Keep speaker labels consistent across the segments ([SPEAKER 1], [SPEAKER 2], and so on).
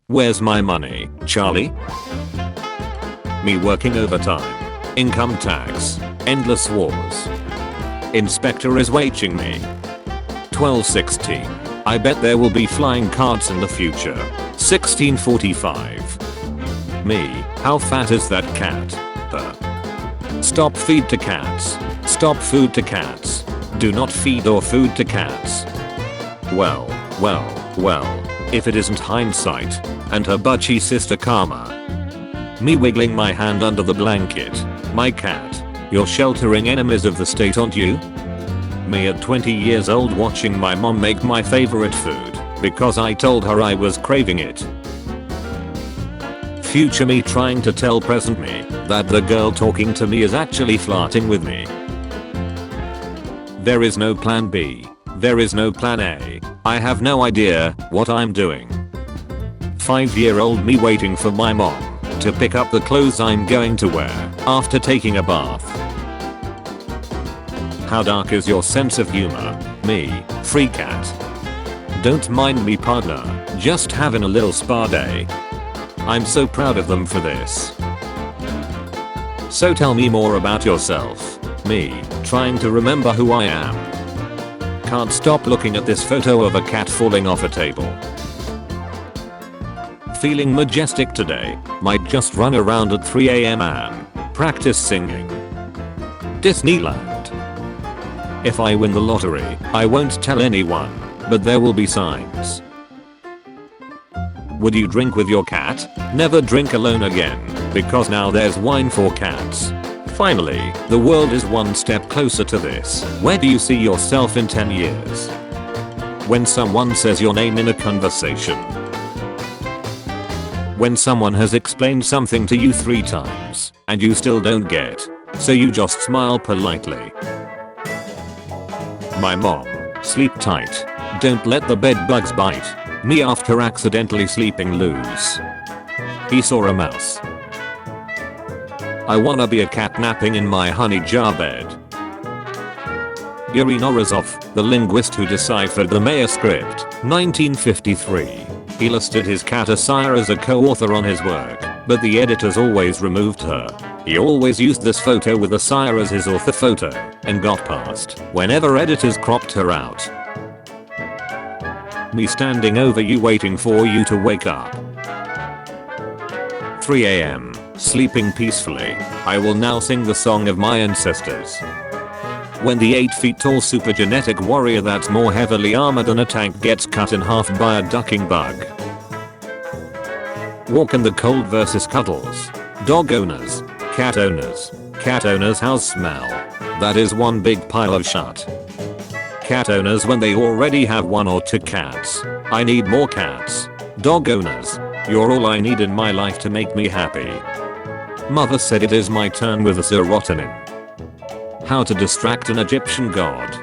[SPEAKER 1] Where's my money, Charlie? Me working overtime. Income tax. Endless wars. Inspector is watching me. 12:16. I bet there will be flying cards in the future. 16:45. Me, how fat is that cat? Stop feed to cats. Stop food to cats. Do not feed or food to cats. Well, if it isn't hindsight and her butchy sister Karma. Me wiggling my hand under the blanket. My cat, you're sheltering enemies of the state, aren't you? Me at 20 years old watching my mom make my favorite food because I told her I was craving it. Future me trying to tell present me that the girl talking to me is actually flirting with me. There is no plan B. There is no plan A. I have no idea what I'm doing. 5-year-old me waiting for my mom to pick up the clothes I'm going to wear after taking a bath. How dark is your sense of humor? Me, free cat. Don't mind me, partner, just having a little spa day. I'm so proud of them for this. So tell me more about yourself. Me, trying to remember who I am. Can't stop looking at this photo of a cat falling off a table. Feeling majestic today, might just run around at 3 AM and practice singing. Disneyland. If I win the lottery, I won't tell anyone, but there will be signs. Would you drink with your cat? Never drink alone again, because now there's wine for cats. Finally, the world is one step closer to this. Where do you see yourself in 10 years? When someone says your name in a conversation. When someone has explained something to you 3 times, and you still don't get, so you just smile politely. My mom, sleep tight. Don't let the bed bugs bite. Me after accidentally sleeping loose. He saw a mouse. I wanna be a cat napping in my honey jar bed. Yuri Norizov, the linguist who deciphered the Maya script, 1953. He listed his cat Asaya as a co-author on his work, but the editors always removed her. He always used this photo with Asaya as his author photo, and got passed whenever editors cropped her out. Me standing over you waiting for you to wake up. 3 AM, sleeping peacefully. I will now sing the song of my ancestors. When the 8 feet tall super genetic warrior that's more heavily armored than a tank gets cut in half by a ducking bug. Walk in the cold versus cuddles. Dog owners. Cat owners. Cat owners house smell. That is one big pile of shit. Cat owners when they already have 1 or 2 cats. I need more cats. Dog owners. You're all I need in my life to make me happy. Mother said it is my turn with the serotonin. How to distract an Egyptian god.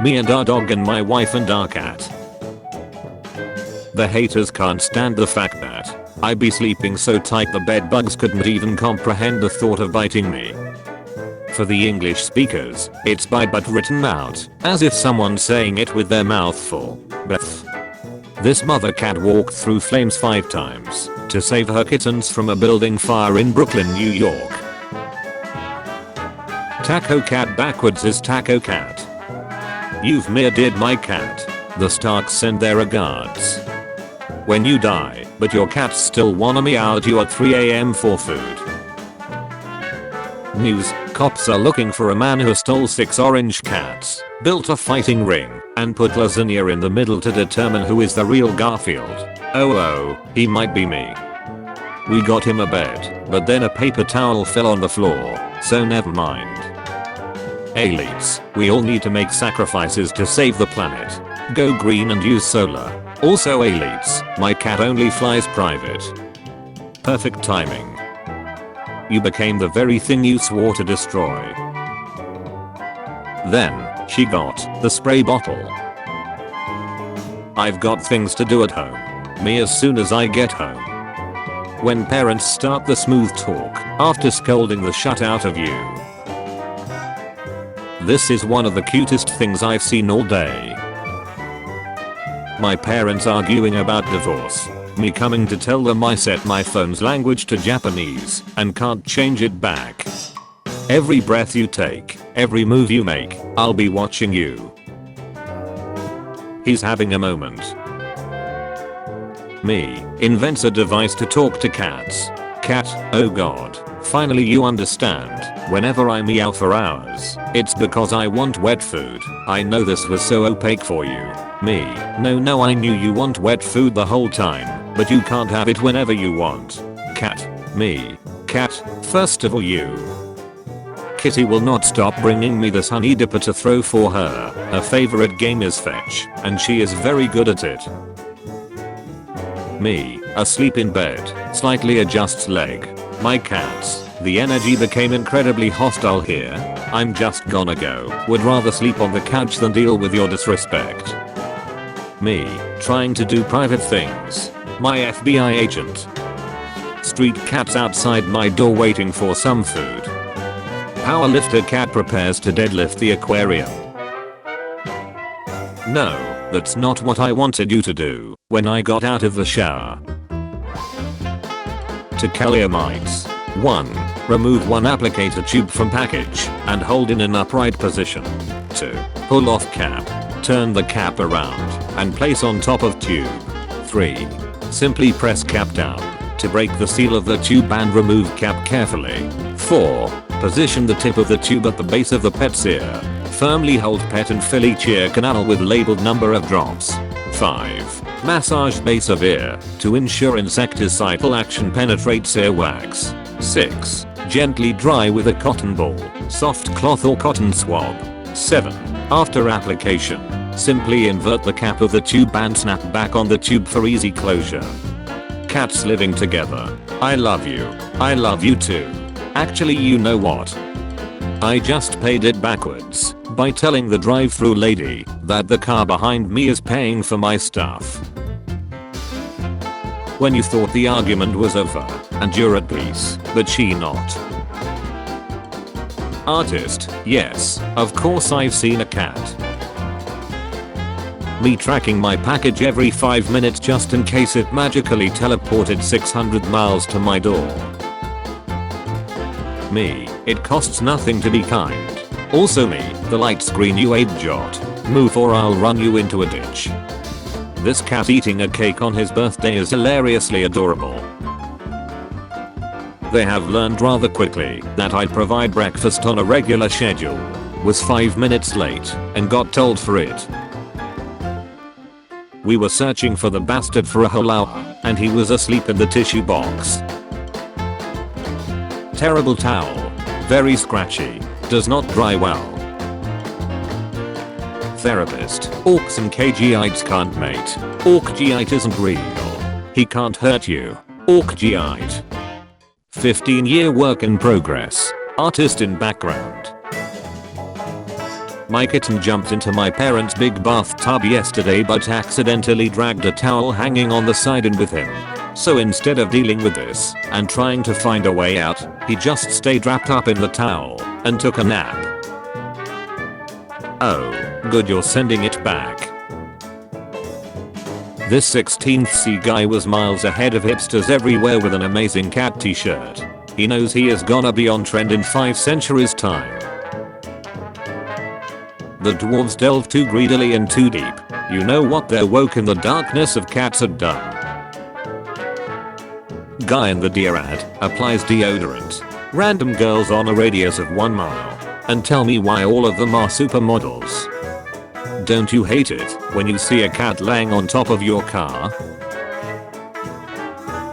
[SPEAKER 1] Me and our dog and my wife and our cat. The haters can't stand the fact that I be sleeping so tight the bed bugs couldn't even comprehend the thought of biting me. For the English speakers, it's bite but written out, as if someone's saying it with their mouth full. Beth. This mother cat walked through flames 5 times to save her kittens from a building fire in Brooklyn, New York. Taco cat backwards is taco cat. You've murdered my cat. The Starks send their regards. When you die, but your cats still wanna meow at you at 3 AM for food. News, cops are looking for a man who stole 6 orange cats, built a fighting ring, and put lasagna in the middle to determine who is the real Garfield. Oh, he might be me. We got him a bed, but then a paper towel fell on the floor, so never mind. Elites, we all need to make sacrifices to save the planet. Go green and use solar. Also elites, my cat only flies private. Perfect timing. You became the very thing you swore to destroy. Then, she got the spray bottle. I've got things to do at home. Me as soon as I get home. When parents start the smooth talk after scolding the shit out of you. This is one of the cutest things I've seen all day. My parents arguing about divorce. Me coming to tell them I set my phone's language to Japanese and can't change it back. Every breath you take, every move you make, I'll be watching you. He's having a moment. Me invents a device to talk to cats. Cat, oh god, finally you understand. Whenever I meow for hours, it's because I want wet food. I know this was so opaque for you. Me, no I knew you want wet food the whole time, but you can't have it whenever you want. Cat, me, cat, first of all you. Kitty will not stop bringing me this honey dipper to throw for her. Her favorite game is fetch, and she is very good at it. Me, asleep in bed, slightly adjusts leg. My cats, the energy became incredibly hostile here. I'm just gonna go. Would rather sleep on the couch than deal with your disrespect. Me, trying to do private things. My FBI agent. Street cats outside my door waiting for some food. Powerlifter cat prepares to deadlift the aquarium. No, that's not what I wanted you to do when I got out of the shower. To Kalia mites. 1. Remove one applicator tube from package and hold in an upright position. 2. Pull off cap. Turn the cap around and place on top of tube. 3. Simply press cap down to break the seal of the tube and remove cap carefully. 4. Position the tip of the tube at the base of the pet's ear. Firmly hold pet and fill each ear canal with labeled number of drops. 5. Massage base of ear to ensure insecticidal action penetrates earwax. 6. Gently dry with a cotton ball, soft cloth or cotton swab. 7. After application, simply invert the cap of the tube and snap back on the tube for easy closure. Cats living together. I love you. I love you too. Actually, you know what? I just paid it backwards by telling the drive-through lady that the car behind me is paying for my stuff. When you thought the argument was over and you're at peace, but she not. Artist, yes, of course I've seen a cat. Me tracking my package every 5 minutes just in case it magically teleported 600 miles to my door. Me, it costs nothing to be kind. Also me, the light screen you jot. Move or I'll run you into a ditch. This cat eating a cake on his birthday is hilariously adorable. They have learned rather quickly that I provide breakfast on a regular schedule. Was 5 minutes late and got told for it. We were searching for the bastard for a whole hour and he was asleep in the tissue box. Terrible towel. Very scratchy. Does not dry well. Therapist. Orcs and KGites can't mate. Orc-gite isn't real. He can't hurt you. Orc-gite. 15-year work in progress. Artist in background. My kitten jumped into my parents' big bathtub yesterday but accidentally dragged a towel hanging on the side in with him. So instead of dealing with this and trying to find a way out, he just stayed wrapped up in the towel and took a nap. Oh, good, you're sending it back. This 16th C guy was miles ahead of hipsters everywhere with an amazing cat t-shirt. He knows he is gonna be on trend in 5 centuries time. The dwarves delve too greedily and too deep. You know what their woke in the darkness of cats had done. Guy in the deer ad applies deodorant. Random girls on a radius of 1 mile. And tell me why all of them are supermodels. Don't you hate it when you see a cat laying on top of your car?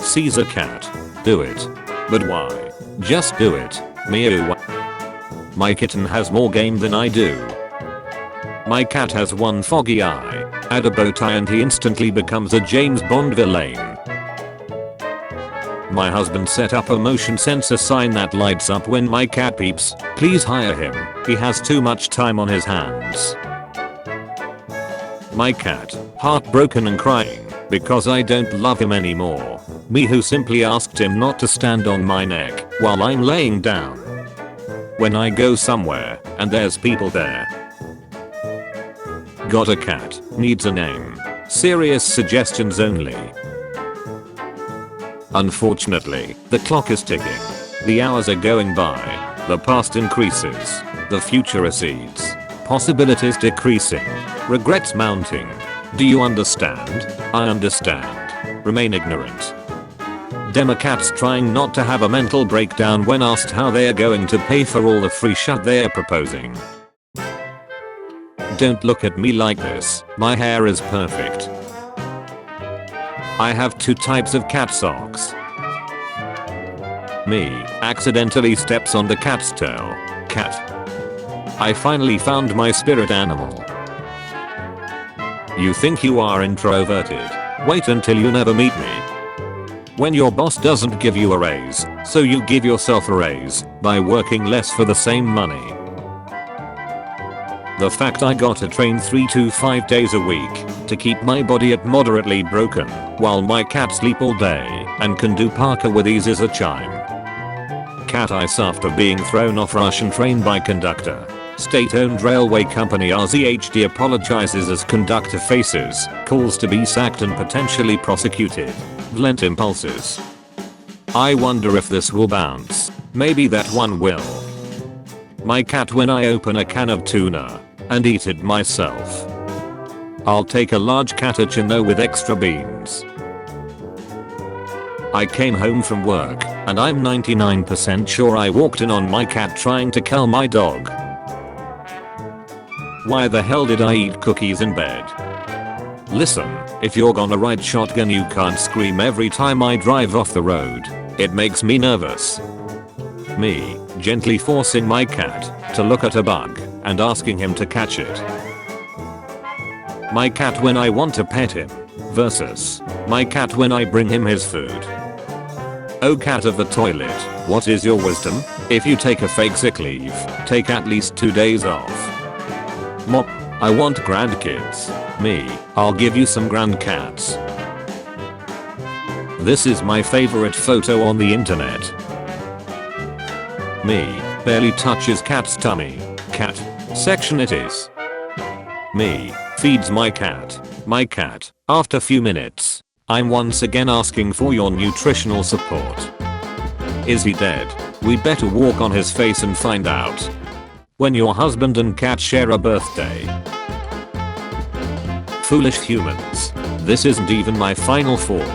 [SPEAKER 1] Sees a cat. Do it. But why? Just do it. Meow. My kitten has more game than I do. My cat has one foggy eye. Add a bow tie and he instantly becomes a James Bond villain. My husband set up a motion sensor sign that lights up when my cat peeps. Please hire him. He has too much time on his hands. My cat, heartbroken and crying because I don't love him anymore. Me who simply asked him not to stand on my neck while I'm laying down. When I go somewhere and there's people there. Got a cat, needs a name. Serious suggestions only. Unfortunately, the clock is ticking. The hours are going by. The past increases. The future recedes. Possibilities decreasing. Regrets mounting. Do you understand? I understand. Remain ignorant. Democrats trying not to have a mental breakdown when asked how they are going to pay for all the free shit they are proposing. Don't look at me like this. My hair is perfect. I have 2 types of cat socks. Me accidentally steps on the cat's toe. Cat. I finally found my spirit animal. You think you are introverted? Wait until you never meet me. When your boss doesn't give you a raise, so you give yourself a raise by working less for the same money. The fact I gotta train 3 to 5 days a week to keep my body at moderately broken while my cat sleep all day and can do parkour with ease is a chime. Cat ice after being thrown off Russian train by conductor. State-owned railway company RZHD apologizes as conductor faces calls to be sacked and potentially prosecuted. Lent impulses. I wonder if this will bounce. Maybe that one will. My cat when I open a can of tuna and eat it myself. I'll take a large catachino with extra beans. I came home from work and I'm 99% sure I walked in on my cat trying to cull my dog. Why the hell did I eat cookies in bed? Listen, if you're gonna ride shotgun you can't scream every time I drive off the road. It makes me nervous. Me, gently forcing my cat to look at a bug and asking him to catch it. My cat when I want to pet him versus my cat when I bring him his food. Oh cat of the toilet, what is your wisdom? If you take a fake sick leave, take at least 2 days off. Mop, I want grandkids. Me, I'll give you some grandcats. This is my favorite photo on the internet. Me, barely touches cat's tummy. Cat, section it is. Me, feeds my cat. My cat, after few minutes, I'm once again asking for your nutritional support. Is he dead? We'd better walk on his face and find out. When your husband and cat share a birthday. Foolish humans. This isn't even my final form.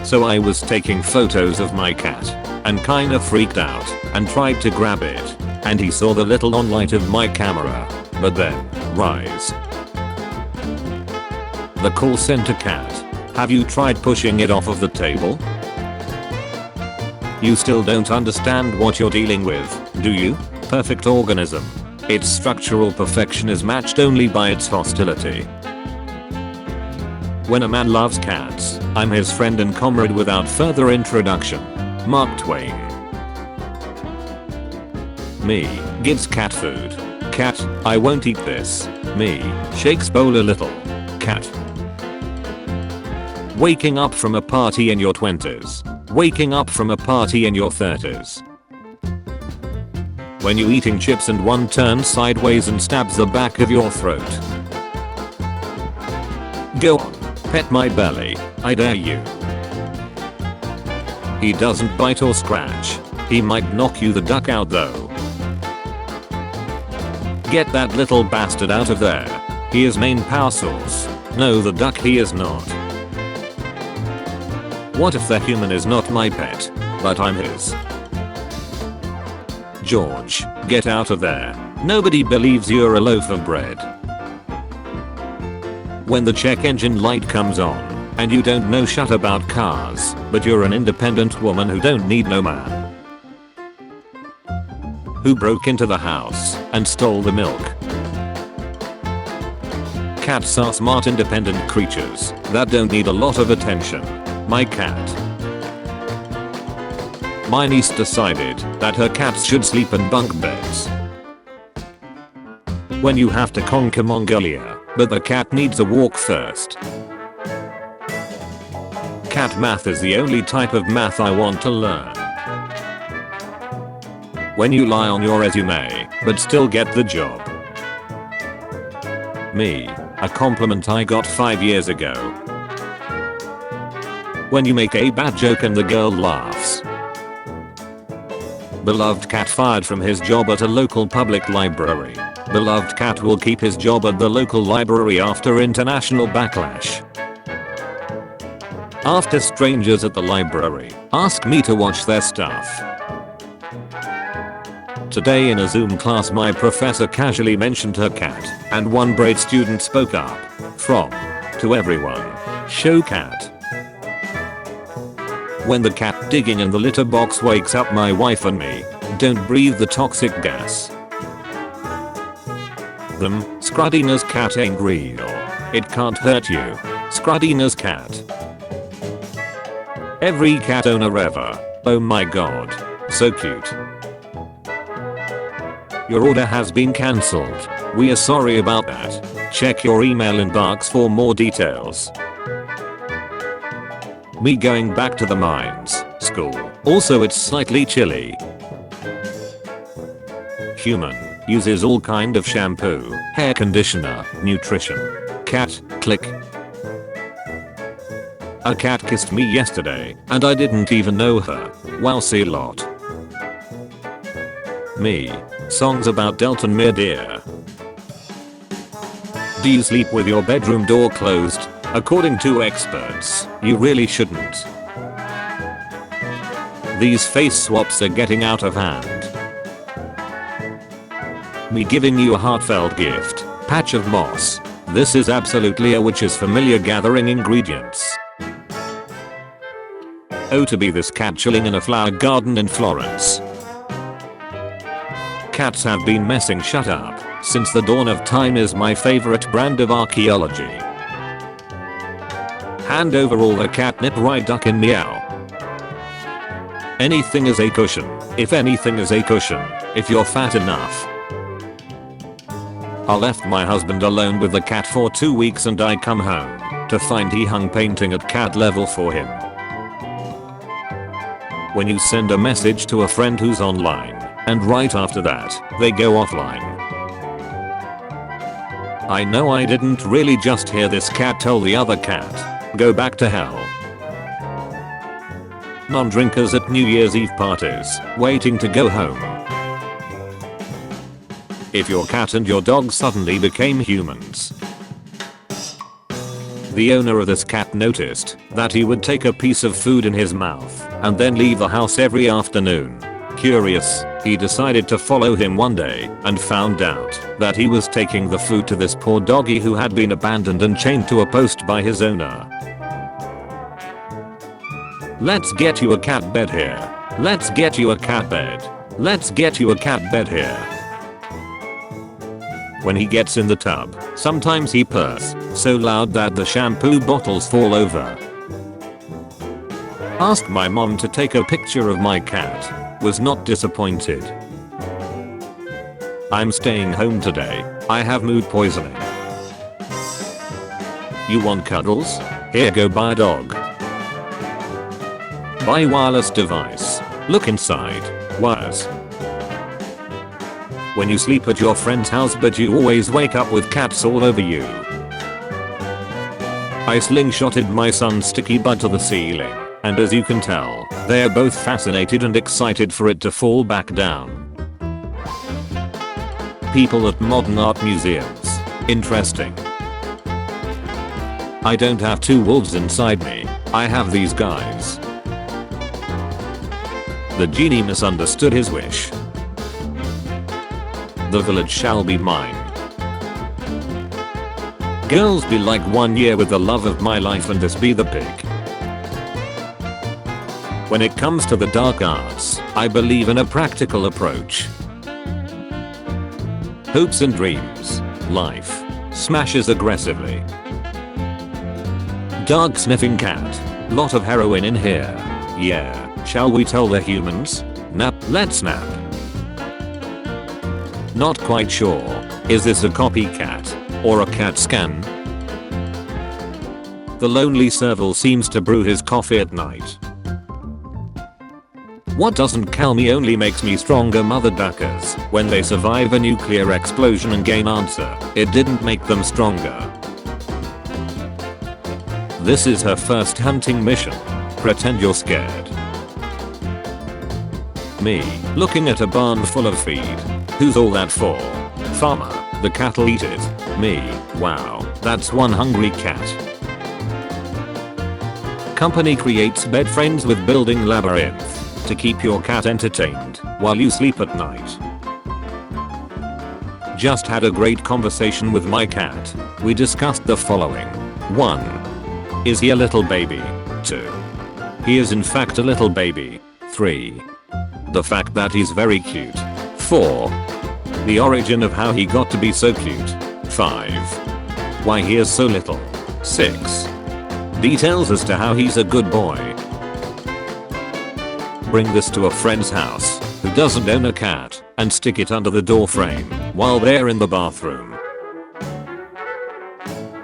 [SPEAKER 1] So I was taking photos of my cat and kinda freaked out and tried to grab it and he saw the little on light of my camera, but then, rise. The call center cat. Have you tried pushing it off of the table? You still don't understand what you're dealing with, do you? Perfect organism. Its structural perfection is matched only by its hostility. When a man loves cats, I'm his friend and comrade without further introduction. Mark Twain. Me, gives cat food. Cat, I won't eat this. Me, shakes bowl a little. Cat. Waking up from a party in your 20s. Waking up from a party in your 30s. When you eating chips and one turns sideways and stabs the back of your throat. Go on, pet my belly, I dare you. He doesn't bite or scratch. He might knock you the duck out though. Get that little bastard out of there. He is main power source. No, the duck he is not. What if the human is not my pet, but I'm his? George, get out of there. Nobody believes you're a loaf of bread. When the check engine light comes on, and you don't know shit about cars, but you're an independent woman who don't need no man. Who broke into the house and stole the milk. Cats are smart independent creatures that don't need a lot of attention. My cat. My niece decided that her cats should sleep in bunk beds. When you have to conquer Mongolia, but the cat needs a walk first. Cat math is the only type of math I want to learn. When you lie on your resume, but still get the job. Me, A compliment I got 5 years ago. When you make a bad joke and the girl laughs. Beloved cat fired from his job at a local public library. Beloved cat will keep his job at the local library after international backlash. After strangers at the library ask me to watch their stuff. Today in a Zoom class my professor casually mentioned her cat, and one brave student spoke up. From to everyone. Show cat. When the cat digging in the litter box wakes up my wife and me, don't breathe the toxic gas. Them, Scrudina's cat ain't real. It can't hurt you. Scrudina's cat. Every cat owner ever. Oh my god. So cute. Your order has been cancelled. We are sorry about that. Check your email inbox for more details. Me going back to the mines. School. Also it's slightly chilly. Human. Uses all kind of shampoo, hair conditioner, nutrition. Cat. Click. A cat kissed me yesterday, and I didn't even know her. Wow, see a lot. Me. Songs about Delton Mere dear. Do you sleep with your bedroom door closed? According to experts, you really shouldn't. These face swaps are getting out of hand. Me giving you a heartfelt gift. Patch of moss. This is absolutely a witch's familiar gathering ingredients. Oh, to be this cat chilling in a flower garden in Florence. Cats have been messing shut up since the dawn of time is my favorite brand of archaeology. Hand over all the catnip right duck and meow. Anything is a cushion. If anything is a cushion, if you're fat enough. I left my husband alone with the cat for 2 weeks and I come home to find he hung painting at cat level for him. When you send a message to a friend who's online, and right after that, they go offline. I know I didn't really just hear this cat tell the other cat, go back to hell. Non-drinkers at New Year's Eve parties, waiting to go home. If your cat and your dog suddenly became humans. The owner of this cat noticed that he would take a piece of food in his mouth and then leave the house every afternoon. Curious, he decided to follow him one day and found out that he was taking the food to this poor doggy who had been abandoned and chained to a post by his owner. Let's get you a cat bed here. Let's get you a cat bed. Let's get you a cat bed here. When he gets in the tub, sometimes he purrs so loud that the shampoo bottles fall over. Asked my mom to take a picture of my cat. Was not disappointed. I'm staying home today. I have mood poisoning. You want cuddles? Here, go buy a dog. Buy wireless device. Look inside. Wires. When you sleep at your friend's house but you always wake up with cats all over you. I slingshotted my son's sticky bud to the ceiling, and as you can tell, they are both fascinated and excited for it to fall back down. People at modern art museums. Interesting. I don't have 2 wolves inside me, I have these guys. The genie misunderstood his wish. The village shall be mine. Girls be like 1 year with the love of my life and this be the pig. When it comes to the dark arts, I believe in a practical approach. Hopes and dreams. Life. Smashes aggressively. Dog sniffing cat. Lot of heroin in here. Yeah. Shall we tell the humans? Nap. Let's nap. Not quite sure. Is this a copycat? Or a cat scan? The lonely serval seems to brew his coffee at night. What doesn't kill me only makes me stronger, mother duckers. When they survive a nuclear explosion and gain answer, it didn't make them stronger. This is her first hunting mission. Pretend you're scared. Me, looking at a barn full of feed. Who's all that for? Farmer, the cattle eat it. Me, wow, that's one hungry cat. Company creates bed frames with building labyrinth to keep your cat entertained while you sleep at night. Just had a great conversation with my cat. We discussed the following. 1. Is he a little baby? 2. He is in fact a little baby. 3. The fact that he's very cute. 4. The origin of how he got to be so cute. 5. Why he is so little. 6. Details as to how he's a good boy. Bring this to a friend's house who doesn't own a cat and stick it under the door frame while they're in the bathroom.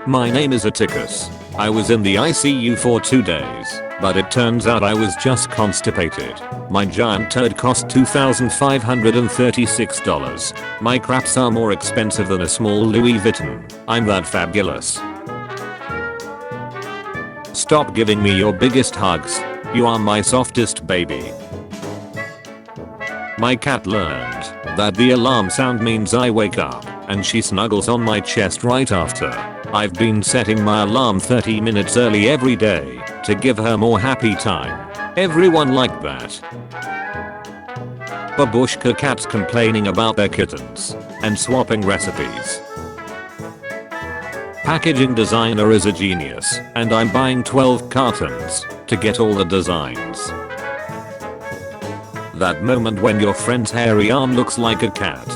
[SPEAKER 1] My name is Atticus. I was in the ICU for 2 days, but it turns out I was just constipated. My giant turd cost $2,536. My craps are more expensive than a small Louis Vuitton. I'm that fabulous. Stop giving me your biggest hugs. You are my softest baby. My cat learned that the alarm sound means I wake up, and she snuggles on my chest right after. I've been setting my alarm 30 minutes early every day to give her more happy time. Everyone like that. Babushka cats complaining about their kittens and swapping recipes. Packaging designer is a genius, and I'm buying 12 cartons to get all the designs. That moment when your friend's hairy arm looks like a cat